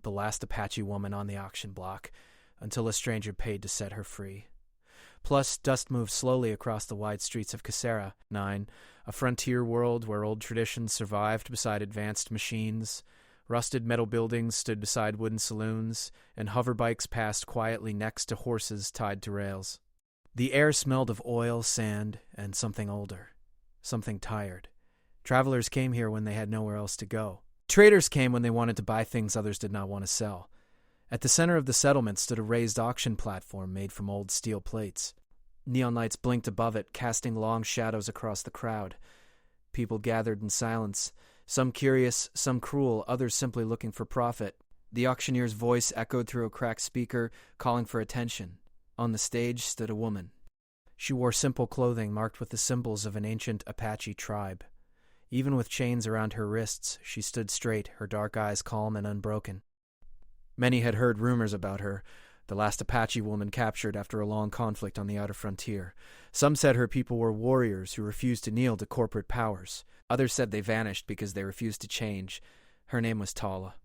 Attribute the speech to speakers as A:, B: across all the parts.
A: the last Apache woman on the auction block, until a stranger paid to set her free. Plus, dust moved slowly across the wide streets of Casera. 9. A frontier world where old traditions survived beside advanced machines. Rusted metal buildings stood beside wooden saloons, and hoverbikes passed quietly next to horses tied to rails. The air smelled of oil, sand, and something older. Something tired. Travelers came here when they had nowhere else to go. Traders came when they wanted to buy things others did not want to sell. At the center of the settlement stood a raised auction platform made from old steel plates. Neon lights blinked above it, casting long shadows across the crowd. People gathered in silence, some curious, some cruel, others simply looking for profit. The auctioneer's voice echoed through a cracked speaker, calling for attention. On the stage stood a woman. She wore simple clothing marked with the symbols of an ancient Apache tribe. Even with chains around her wrists, she stood straight, her dark eyes calm and unbroken. Many had heard rumors about her, the last Apache woman captured after a long conflict on the outer frontier. Some said her people were warriors who refused to kneel to corporate powers. Others said they vanished because they refused to change. Her name was Tala.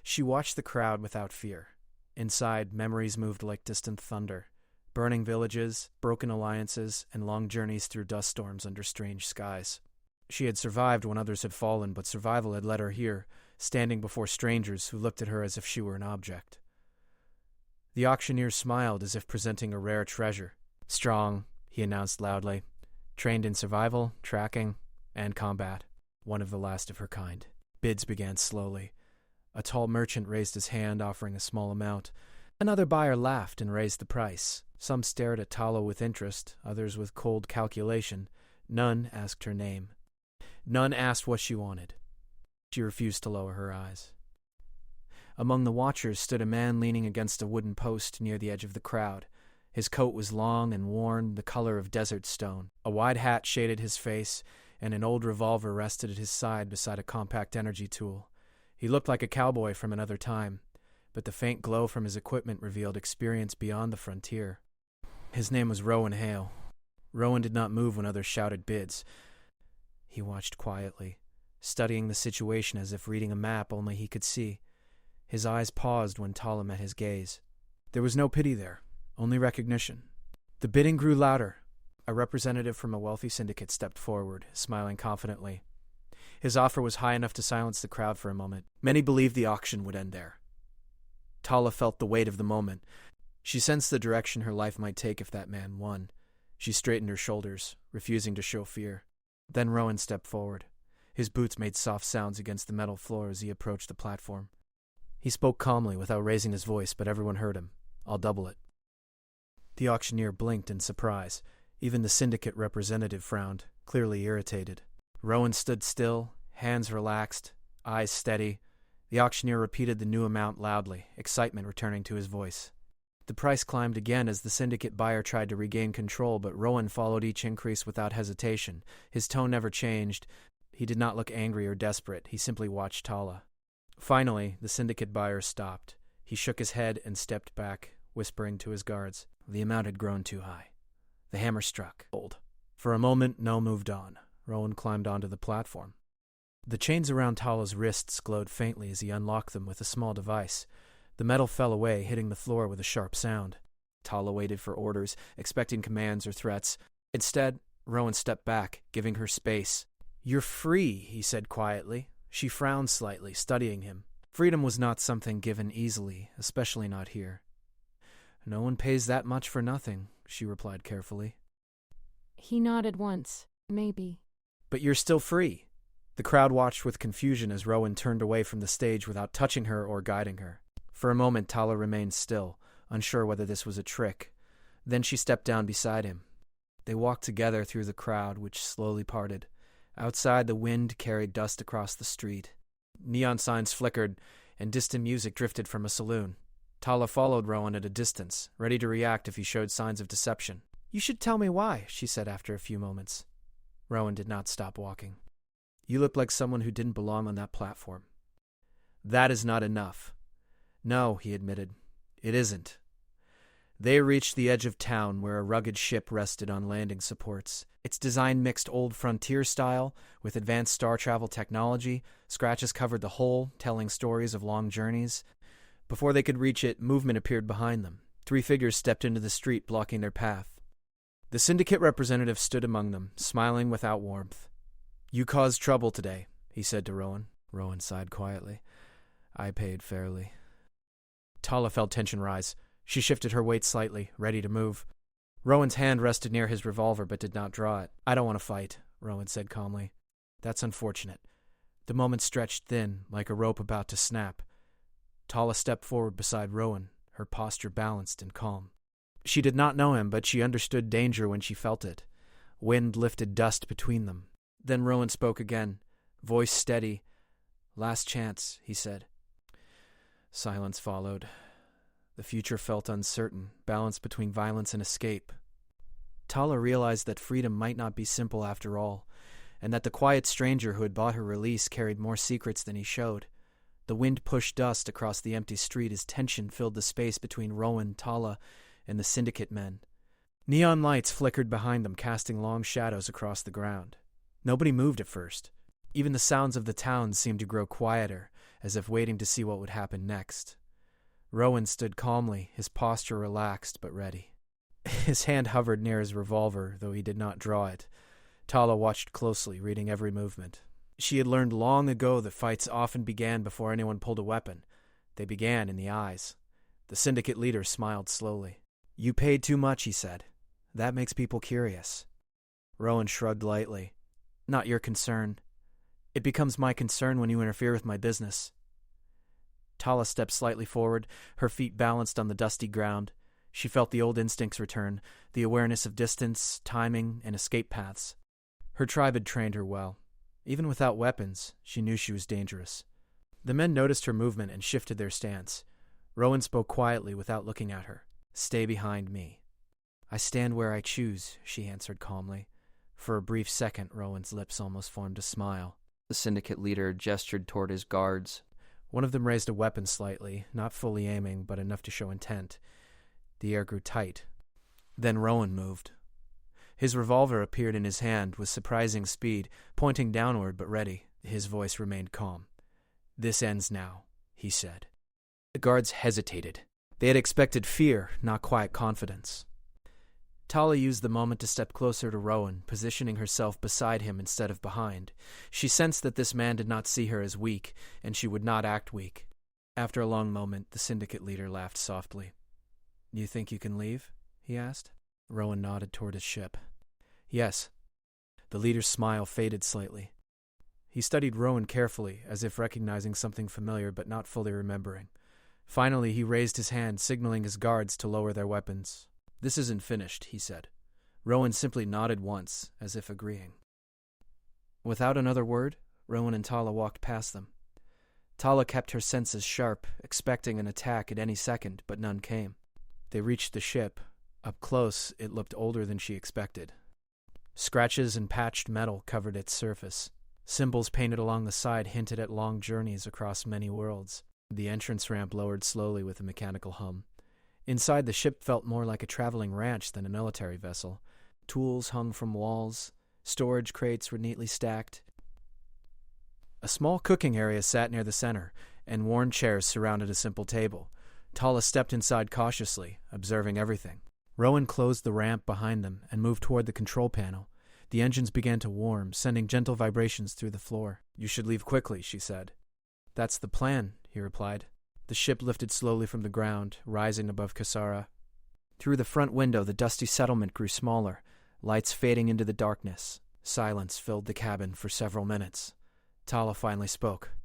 A: She watched the crowd without fear. Inside, memories moved like distant thunder. Burning villages, broken alliances, and long journeys through dust storms under strange skies. She had survived when others had fallen, but survival had led her here, standing before strangers who looked at her as if she were an object. The auctioneer smiled as if presenting a rare treasure. Strong, he announced loudly. Trained in survival, tracking, and combat. One of the last of her kind. Bids began slowly. A tall merchant raised his hand, offering a small amount. Another buyer laughed and raised the price. Some stared at Tala with interest, others with cold calculation. None asked her name. None asked what she wanted. She refused to lower her eyes. Among the watchers stood a man leaning against a wooden post near the edge of the crowd. His coat was long and worn, the color of desert stone. A wide hat shaded his face, and an old revolver rested at his side beside a compact energy tool. He looked like a cowboy from another time, but the faint glow from his equipment revealed experience beyond the frontier. His name was Rowan Hale. Rowan did not move when others shouted bids. He watched quietly, studying the situation as if reading a map only he could see. His eyes paused when Tala met his gaze. There was no pity there, only recognition. The bidding grew louder. A representative from a wealthy syndicate stepped forward, smiling confidently. His offer was high enough to silence the crowd for a moment. Many believed the auction would end there. Tala felt the weight of the moment. She sensed the direction her life might take if that man won. She straightened her shoulders, refusing to show fear. Then Rowan stepped forward. His boots made soft sounds against the metal floor as he approached the platform. He spoke calmly without raising his voice, but everyone heard him. I'll double it. The auctioneer blinked in surprise. Even the syndicate representative frowned, clearly irritated. Rowan stood still, hands relaxed, eyes steady. The auctioneer repeated the new amount loudly, excitement returning to his voice. The price climbed again as the syndicate buyer tried to regain control, but Rowan followed each increase without hesitation. His tone never changed. He did not look angry or desperate. He simply watched Tala. Finally, the syndicate buyer stopped. He shook his head and stepped back, whispering to his guards. The amount had grown too high. The hammer struck. Old. For a moment, No moved on. Rowan climbed onto the platform. The chains around Tala's wrists glowed faintly as he unlocked them with a small device. The metal fell away, hitting the floor with a sharp sound. Tala waited for orders, expecting commands or threats. Instead, Rowan stepped back, giving her space. You're free, he said quietly. She frowned slightly, studying him. Freedom was not something given easily, especially not here. No one pays that much for nothing, she replied carefully.
B: He nodded once. Maybe.
A: But you're still free. The crowd watched with confusion as Rowan turned away from the stage without touching her or guiding her. For a moment, Tala remained still, unsure whether this was a trick. Then she stepped down beside him. They walked together through the crowd, which slowly parted. Outside, the wind carried dust across the street. Neon signs flickered, and distant music drifted from a saloon. Tala followed Rowan at a distance, ready to react if he showed signs of deception. You should tell me why, she said after a few moments. Rowan did not stop walking. You look like someone who didn't belong on that platform. That is not enough. No, he admitted. It isn't. They reached the edge of town where a rugged ship rested on landing supports. Its design mixed old frontier style with advanced star travel technology. Scratches covered the whole, telling stories of long journeys. Before they could reach it, movement appeared behind them. 3 figures stepped into the street, blocking their path. The syndicate representative stood among them, smiling without warmth. "You caused trouble today," he said to Rowan. Rowan sighed quietly. "I paid fairly." Tala felt tension rise. She shifted her weight slightly, ready to move. Rowan's hand rested near his revolver but did not draw it. "I don't want to fight," Rowan said calmly. "That's unfortunate." The moment stretched thin, like a rope about to snap. Tala stepped forward beside Rowan, her posture balanced and calm. She did not know him, but she understood danger when she felt it. Wind lifted dust between them. Then Rowan spoke again, voice steady. "Last chance," he said. Silence followed. The future felt uncertain, balanced between violence and escape. Tala realized that freedom might not be simple after all, and that the quiet stranger who had bought her release carried more secrets than he showed. The wind pushed dust across the empty street as tension filled the space between Rowan, Tala, and the syndicate men. Neon lights flickered behind them, casting long shadows across the ground. Nobody moved at first. Even the sounds of the town seemed to grow quieter, as if waiting to see what would happen next. Rowan stood calmly, his posture relaxed but ready. His hand hovered near his revolver, though he did not draw it. Tala watched closely, reading every movement. She had learned long ago that fights often began before anyone pulled a weapon. They began in the eyes. The syndicate leader smiled slowly. "You paid too much," he said. "That makes people curious." Rowan shrugged lightly. "Not your concern. It becomes my concern when you interfere with my business." Tala stepped slightly forward, her feet balanced on the dusty ground. She felt the old instincts return, the awareness of distance, timing, and escape paths. Her tribe had trained her well. Even without weapons, she knew she was dangerous. The men noticed her movement and shifted their stance. Rowan spoke quietly without looking at her. "Stay behind me." "I stand where I choose," she answered calmly. For a brief second, Rowan's lips almost formed a smile.
C: The syndicate leader gestured toward his guards.
A: One of them raised a weapon slightly, not fully aiming, but enough to show intent. The air grew tight. Then Rowan moved. His revolver appeared in his hand with surprising speed, pointing downward but ready. His voice remained calm. "This ends now," he said. The guards hesitated. They had expected fear, not quiet confidence. Tala used the moment to step closer to Rowan, positioning herself beside him instead of behind. She sensed that this man did not see her as weak, and she would not act weak. After a long moment, the syndicate leader laughed softly. "You think you can leave?" he asked. Rowan nodded toward his ship. "Yes." The leader's smile faded slightly. He studied Rowan carefully, as if recognizing something familiar but not fully remembering. Finally, he raised his hand, signaling his guards to lower their weapons. "This isn't finished," he said. Rowan simply nodded once, as if agreeing. Without another word, Rowan and Tala walked past them. Tala kept her senses sharp, expecting an attack at any second, but none came. They reached the ship. Up close, it looked older than she expected. Scratches and patched metal covered its surface. Symbols painted along the side hinted at long journeys across many worlds. The entrance ramp lowered slowly with a mechanical hum. Inside, the ship felt more like a traveling ranch than a military vessel. Tools hung from walls. Storage crates were neatly stacked. A small cooking area sat near the center, and worn chairs surrounded a simple table. Tala stepped inside cautiously, observing everything. Rowan closed the ramp behind them and moved toward the control panel. The engines began to warm, sending gentle vibrations through the floor. "You should leave quickly," she said. "That's the plan," he replied. The ship lifted slowly from the ground, rising above Kasara. Through the front window, the dusty settlement grew smaller, lights fading into the darkness. Silence filled the cabin for several minutes. Tala finally spoke.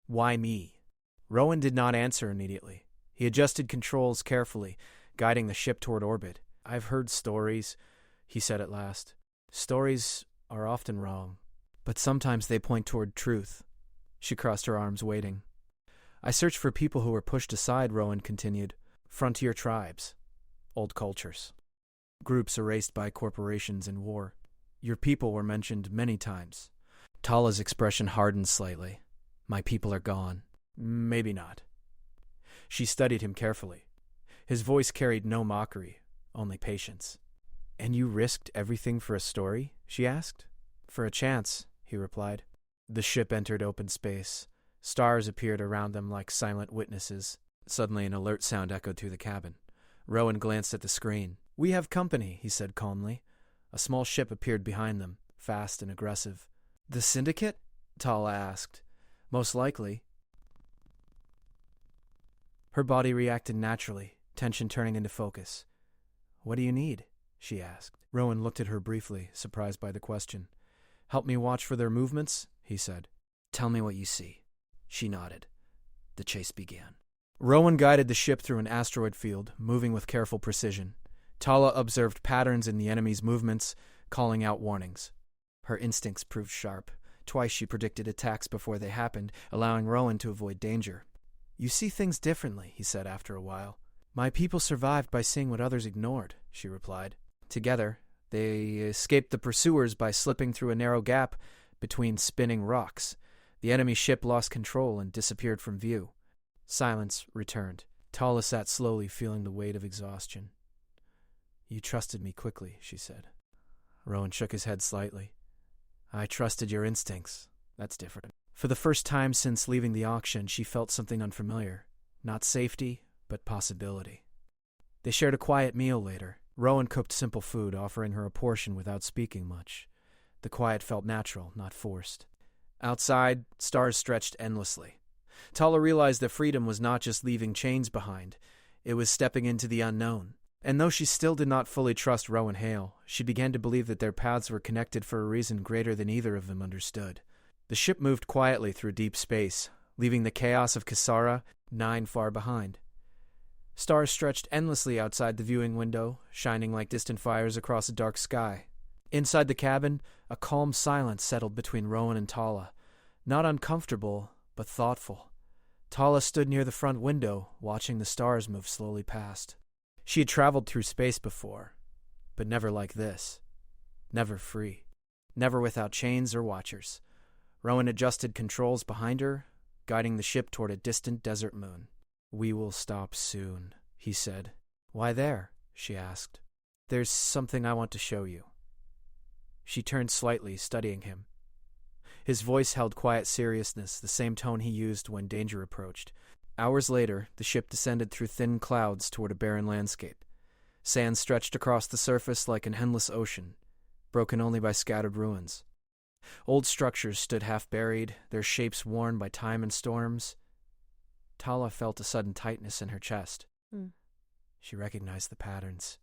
A: "Why me?" Rowan did not answer immediately. He adjusted controls carefully, guiding the ship toward orbit. "I've heard stories," he said at last. "Stories are often wrong, but sometimes they point toward truth." She crossed her arms, waiting. "I searched for people who were pushed aside," Rowan continued. "Frontier tribes. Old cultures. Groups erased by corporations in war. Your people were mentioned many times." Tala's expression hardened slightly. "My people are gone." "Maybe not." She studied him carefully. His voice carried no mockery, only patience. And you risked everything for a story? She asked. For a chance, he replied. The ship entered open space. Stars appeared around them like silent witnesses. Suddenly an alert sound echoed through the cabin. Rowan glanced at the screen. We have company, he said calmly. A small ship appeared behind them, fast and aggressive. The Syndicate? Tala asked. Most likely. Her body reacted naturally, tension turning into focus. What do you need? She asked. Rowan looked at her briefly, surprised by the question. Help me watch for their movements, he said. Tell me what you see. She nodded. The chase began. Rowan guided the ship through an asteroid field, moving with careful precision. Tala observed patterns in the enemy's movements, calling out warnings. Her instincts proved sharp. Twice she predicted attacks before they happened, allowing Rowan to avoid danger. You see things differently, he said after a while. My people survived by seeing what others ignored, she replied. Together, they escaped the pursuers by slipping through a narrow gap between spinning rocks. The enemy ship lost control and disappeared from view. Silence returned. Tala sat slowly, feeling the weight of exhaustion. You trusted me quickly, she said. Rowan shook his head slightly. I trusted your instincts. That's different. For the first time since leaving the auction, she felt something unfamiliar. Not safety, but possibility. They shared a quiet meal later. Rowan cooked simple food, offering her a portion without speaking much. The quiet felt natural, not forced. Outside, stars stretched endlessly. Tala realized that freedom was not just leaving chains behind. It was stepping into the unknown. And though she still did not fully trust Rowan Hale, she began to believe that their paths were connected for a reason greater than either of them understood. The ship moved quietly through deep space, leaving the chaos of Kisara 9 far behind. Stars stretched endlessly outside the viewing window, shining like distant fires across a dark sky. Inside the cabin, a calm silence settled between Rowan and Tala. Not uncomfortable, but thoughtful. Tala stood near the front window, watching the stars move slowly past. She had traveled through space before, but never like this. Never free. Never without chains or watchers. Rowan adjusted controls behind her, guiding the ship toward a distant desert moon. We will stop soon, he said. Why there? She asked. There's something I want to show you. She turned slightly, studying him. His voice held quiet seriousness, the same tone he used when danger approached. Hours later, the ship descended through thin clouds toward a barren landscape. Sand stretched across the surface like an endless ocean, broken only by scattered ruins. Old structures stood half-buried, their shapes worn by time and storms. Tala felt a sudden tightness in her chest. She recognized the patterns.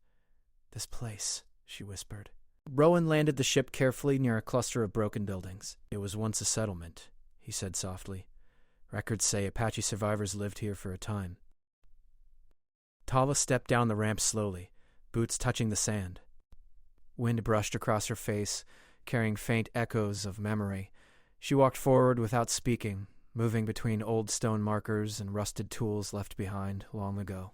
A: This place, she whispered. Rowan landed the ship carefully near a cluster of broken buildings. It was once a settlement, he said softly. Records say Apache survivors lived here for a time. Tala stepped down the ramp slowly, boots touching the sand. Wind brushed across her face, carrying faint echoes of memory. She walked forward without speaking, moving between old stone markers and rusted tools left behind long ago.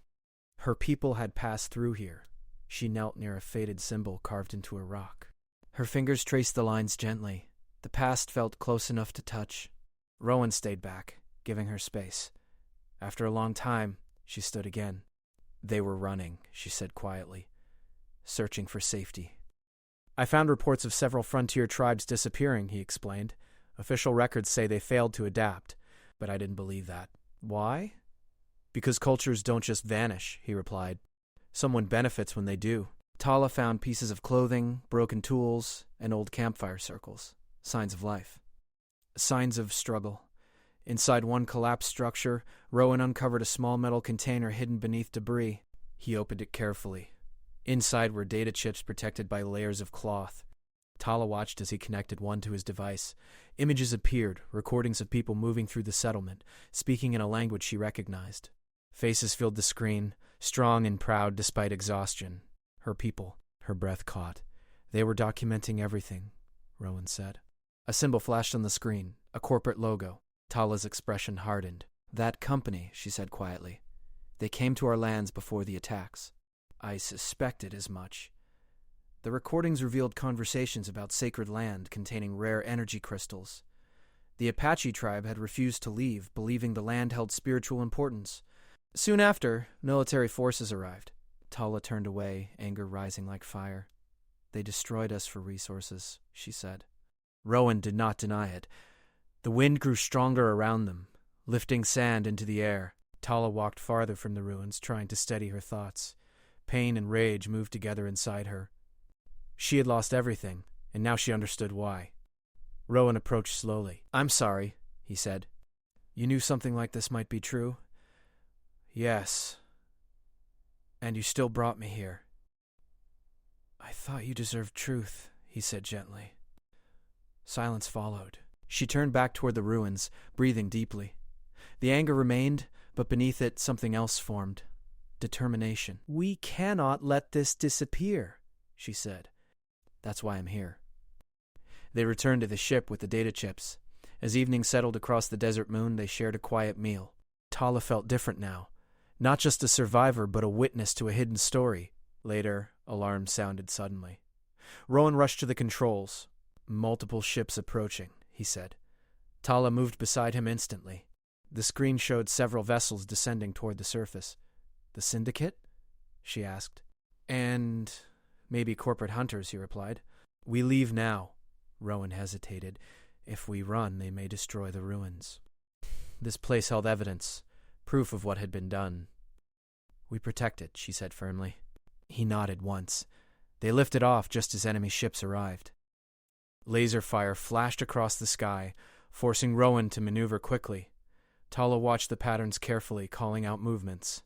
A: Her people had passed through here. She knelt near a faded symbol carved into a rock. Her fingers traced the lines gently. The past felt close enough to touch. Rowan stayed back, giving her space. After a long time, she stood again. They were running, she said quietly, searching for safety. I found reports of several frontier tribes disappearing, he explained. Official records say they failed to adapt, but I didn't believe that. Why? Because cultures don't just vanish, he replied. Someone benefits when they do. Tala found pieces of clothing, broken tools, and old campfire circles. Signs of life. Signs of struggle. Inside one collapsed structure, Rowan uncovered a small metal container hidden beneath debris. He opened it carefully. Inside were data chips protected by layers of cloth. Tala watched as he connected one to his device. Images appeared, recordings of people moving through the settlement, speaking in a language she recognized. Faces filled the screen, strong and proud despite exhaustion. Her people, her breath caught. They were documenting everything, Rowan said. A symbol flashed on the screen, a corporate logo. Tala's expression hardened. That company, she said quietly. They came to our lands before the attacks. I suspected as much. The recordings revealed conversations about sacred land containing rare energy crystals. The Apache tribe had refused to leave, believing the land held spiritual importance. Soon after, military forces arrived. Tala turned away, anger rising like fire. They destroyed us for resources, she said. Rowan did not deny it. The wind grew stronger around them, lifting sand into the air. Tala walked farther from the ruins, trying to steady her thoughts. Pain and rage moved together inside her. She had lost everything, and now she understood why. Rowan approached slowly. "I'm sorry," he said. "You knew something like this might be true?" "Yes. And you still brought me here." "I thought you deserved truth," he said gently. Silence followed. She turned back toward the ruins, breathing deeply. The anger remained, but beneath it something else formed. Determination. "We cannot let this disappear," she said. "That's why I'm here." They returned to the ship with the data chips. As evening settled across the desert moon, they shared a quiet meal. Tala felt different now. Not just a survivor, but a witness to a hidden story. Later, alarms sounded suddenly. Rowan rushed to the controls. "Multiple ships approaching," he said. Tala moved beside him instantly. The screen showed several vessels descending toward the surface. "The Syndicate?" she asked. "And maybe corporate hunters," he replied. "We leave now." Rowan hesitated. "If we run, they may destroy the ruins." This place held evidence, proof of what had been done. "We protect it," she said firmly. He nodded once. They lifted off just as enemy ships arrived. Laser fire flashed across the sky, forcing Rowan to maneuver quickly. Tala watched the patterns carefully, calling out movements.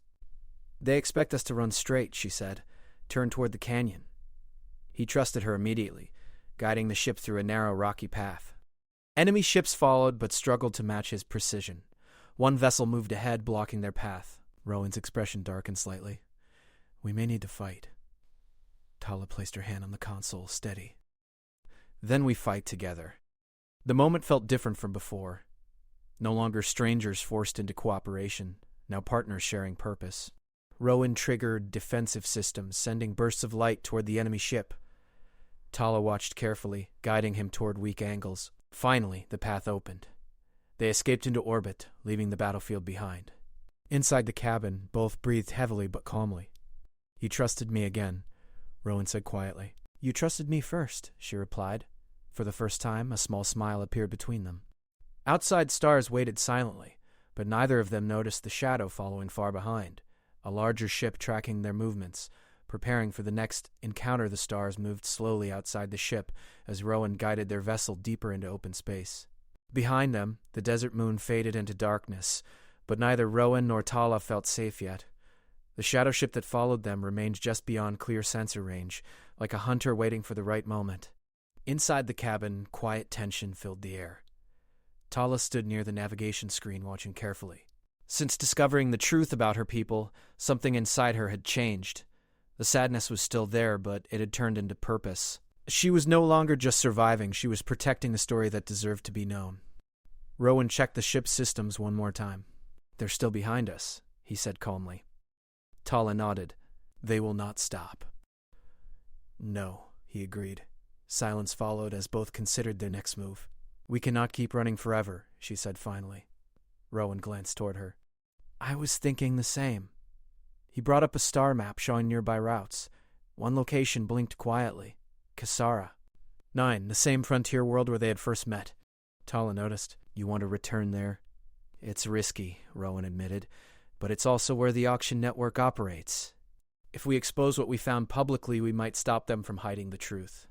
A: "They expect us to run straight," she said. "Turn toward the canyon." He trusted her immediately, guiding the ship through a narrow, rocky path. Enemy ships followed, but struggled to match his precision. One vessel moved ahead, blocking their path. Rowan's expression darkened slightly. "We may need to fight." Tala placed her hand on the console, steady. "Then we fight together." The moment felt different from before. No longer strangers forced into cooperation, now partners sharing purpose. Rowan triggered defensive systems, sending bursts of light toward the enemy ship. Tala watched carefully, guiding him toward weak angles. Finally, the path opened. They escaped into orbit, leaving the battlefield behind. Inside the cabin, both breathed heavily but calmly. "You trusted me again," Rowan said quietly. "You trusted me first," she replied. For the first time, a small smile appeared between them. Outside stars waited silently, but neither of them noticed the shadow following far behind, a larger ship tracking their movements. Preparing for the next encounter, the stars moved slowly outside the ship as Rowan guided their vessel deeper into open space. Behind them, the desert moon faded into darkness, but neither Rowan nor Tala felt safe yet. The shadow ship that followed them remained just beyond clear sensor range, like a hunter waiting for the right moment. Inside the cabin, quiet tension filled the air. Tala stood near the navigation screen, watching carefully. Since discovering the truth about her people, something inside her had changed. The sadness was still there, but it had turned into purpose. She was no longer just surviving, she was protecting the story that deserved to be known. Rowan checked the ship's systems one more time. "They're still behind us," he said calmly. Tala nodded. "They will not stop." "No," he agreed. Silence followed as both considered their next move. "We cannot keep running forever," she said finally. Rowan glanced toward her. "I was thinking the same." He brought up a star map showing nearby routes. One location blinked quietly. Kasara. 9, the same frontier world where they had first met. Tala noticed. "You want to return there?" "It's risky," Rowan admitted, "but it's also where the auction network operates. If we expose what we found publicly, we might stop them from hiding the truth."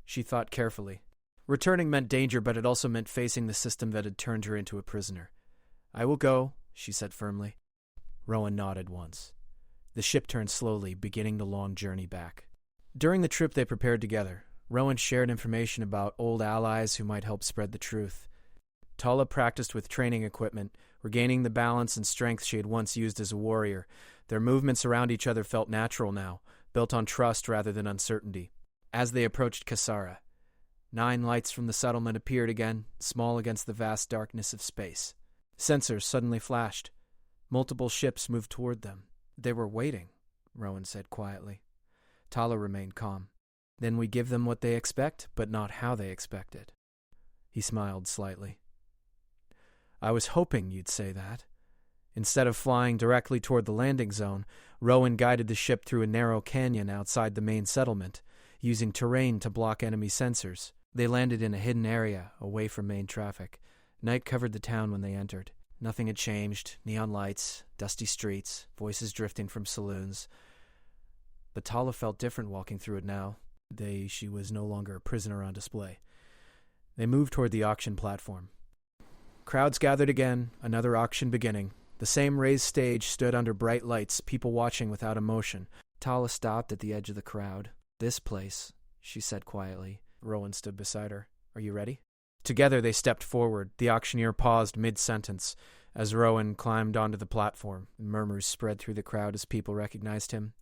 A: She thought carefully. Returning meant danger, but it also meant facing the system that had turned her into a prisoner. "I will go," she said firmly. Rowan nodded once. The ship turned slowly, beginning the long journey back. During the trip they prepared together. Rowan shared information about old allies who might help spread the truth. Tala practiced with training equipment, regaining the balance and strength she had once used as a warrior. Their movements around each other felt natural now, built on trust rather than uncertainty. As they approached Kasara, 9 lights from the settlement appeared again, small against the vast darkness of space. Sensors suddenly flashed. Multiple ships moved toward them. "They were waiting," Rowan said quietly. Tala remained calm. "Then we give them what they expect, but not how they expect it." He smiled slightly. "I was hoping you'd say that." Instead of flying directly toward the landing zone, Rowan guided the ship through a narrow canyon outside the main settlement. using terrain to block enemy sensors. They landed in a hidden area, away from main traffic. Night covered the town when they entered. Nothing had changed. Neon lights, dusty streets, voices drifting from saloons. But Tala felt different walking through it now. She was no longer a prisoner on display. They moved toward the auction platform. Crowds gathered again, another auction beginning. The same raised stage stood under bright lights, people watching without emotion.
C: Tala stopped at the edge of the crowd.
A: "This place," she said quietly. Rowan stood beside her. "Are you ready?" Together they stepped forward. The auctioneer paused mid-sentence. As Rowan climbed onto the platform, murmurs spread through the crowd as people recognized him.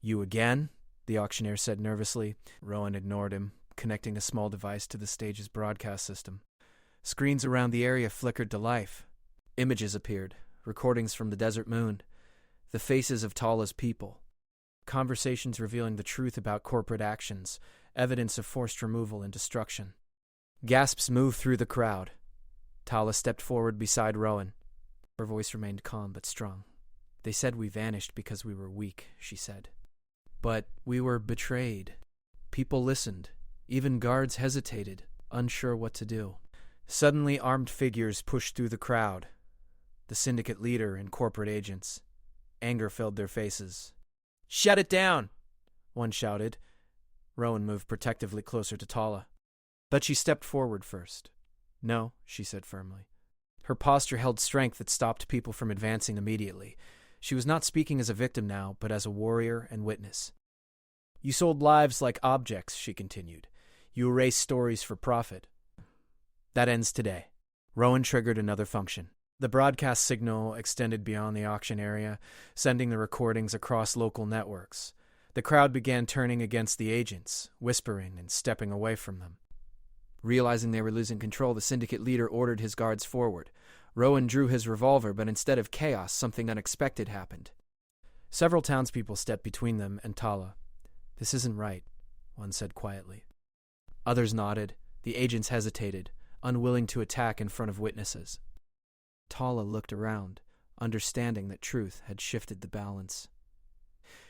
A: "You again?" the auctioneer said nervously. Rowan ignored him, connecting a small device to the stage's broadcast system. Screens around the area flickered to life. Images appeared, recordings from the desert moon, the faces of Tala's people. Conversations revealing the truth about corporate actions, evidence of forced removal and destruction. Gasps moved through the crowd. Tala stepped forward beside Rowan. Her voice remained calm but strong. "They said we vanished because we were weak," she said. "But we were betrayed. People listened. Even guards hesitated, unsure what to do." Suddenly, armed figures pushed through the crowd. The syndicate leader and corporate agents. Anger filled their faces. "Shut it down!" one shouted. Rowan moved protectively closer to Tala. But she stepped forward first. "No," she said firmly. Her posture held strength that stopped people from advancing immediately. She was not speaking as a victim now, but as a warrior and witness. "You sold lives like objects," she continued. "You erased stories for profit. That ends today." Rowan triggered another function. The broadcast signal extended beyond the auction area, sending the recordings across local networks. The crowd began turning against the agents, whispering and stepping away from them.
C: Realizing they were losing control, the syndicate leader ordered his guards forward. Rowan drew his revolver, but instead of chaos, something unexpected happened.
A: Several townspeople stepped between them and Tala. "This isn't right," one said quietly. Others nodded. The agents hesitated, unwilling to attack in front of witnesses.
C: Tala looked around, understanding that truth had shifted the balance.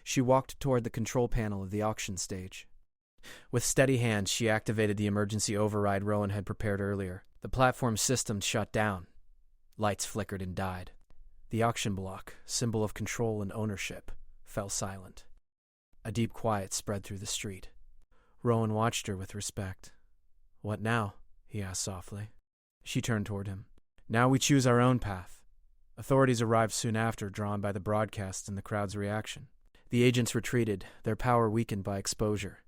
A: She walked toward the control panel of the auction stage. With steady hands, she activated the emergency override Rowan had prepared earlier. The platform system shut down. Lights flickered and died. The auction block, symbol of control and ownership, fell silent. A deep quiet spread through the street. Rowan watched her with respect. "What now?" he asked softly. She turned toward him. "Now we choose our own path." Authorities arrived soon after, drawn by the broadcast and the crowd's reaction. The agents retreated, their power weakened by exposure.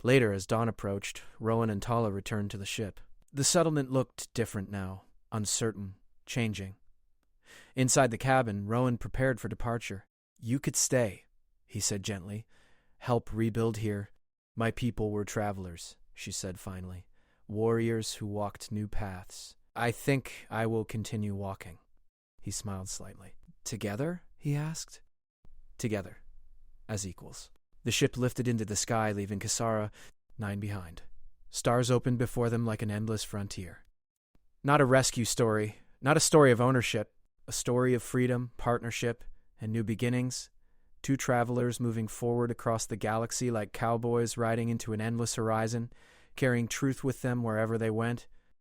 A: Later, as dawn approached, Rowan and Tala returned to the ship. The settlement looked different now, uncertain, changing. Inside the cabin, Rowan prepared for departure. "You could stay," he said gently. "Help rebuild here." "My people were travelers," she said finally. "Warriors who walked new paths. I think I will continue walking." He smiled slightly.
C: "Together?" he asked.
A: "Together. As equals." The ship lifted into the sky, leaving Kasara 9 behind. Stars opened before them like an endless frontier. Not a rescue story, not a story of ownership, a story of freedom, partnership, and new beginnings. Two travelers moving forward across the galaxy like cowboys riding into an endless horizon, carrying truth with them wherever they went.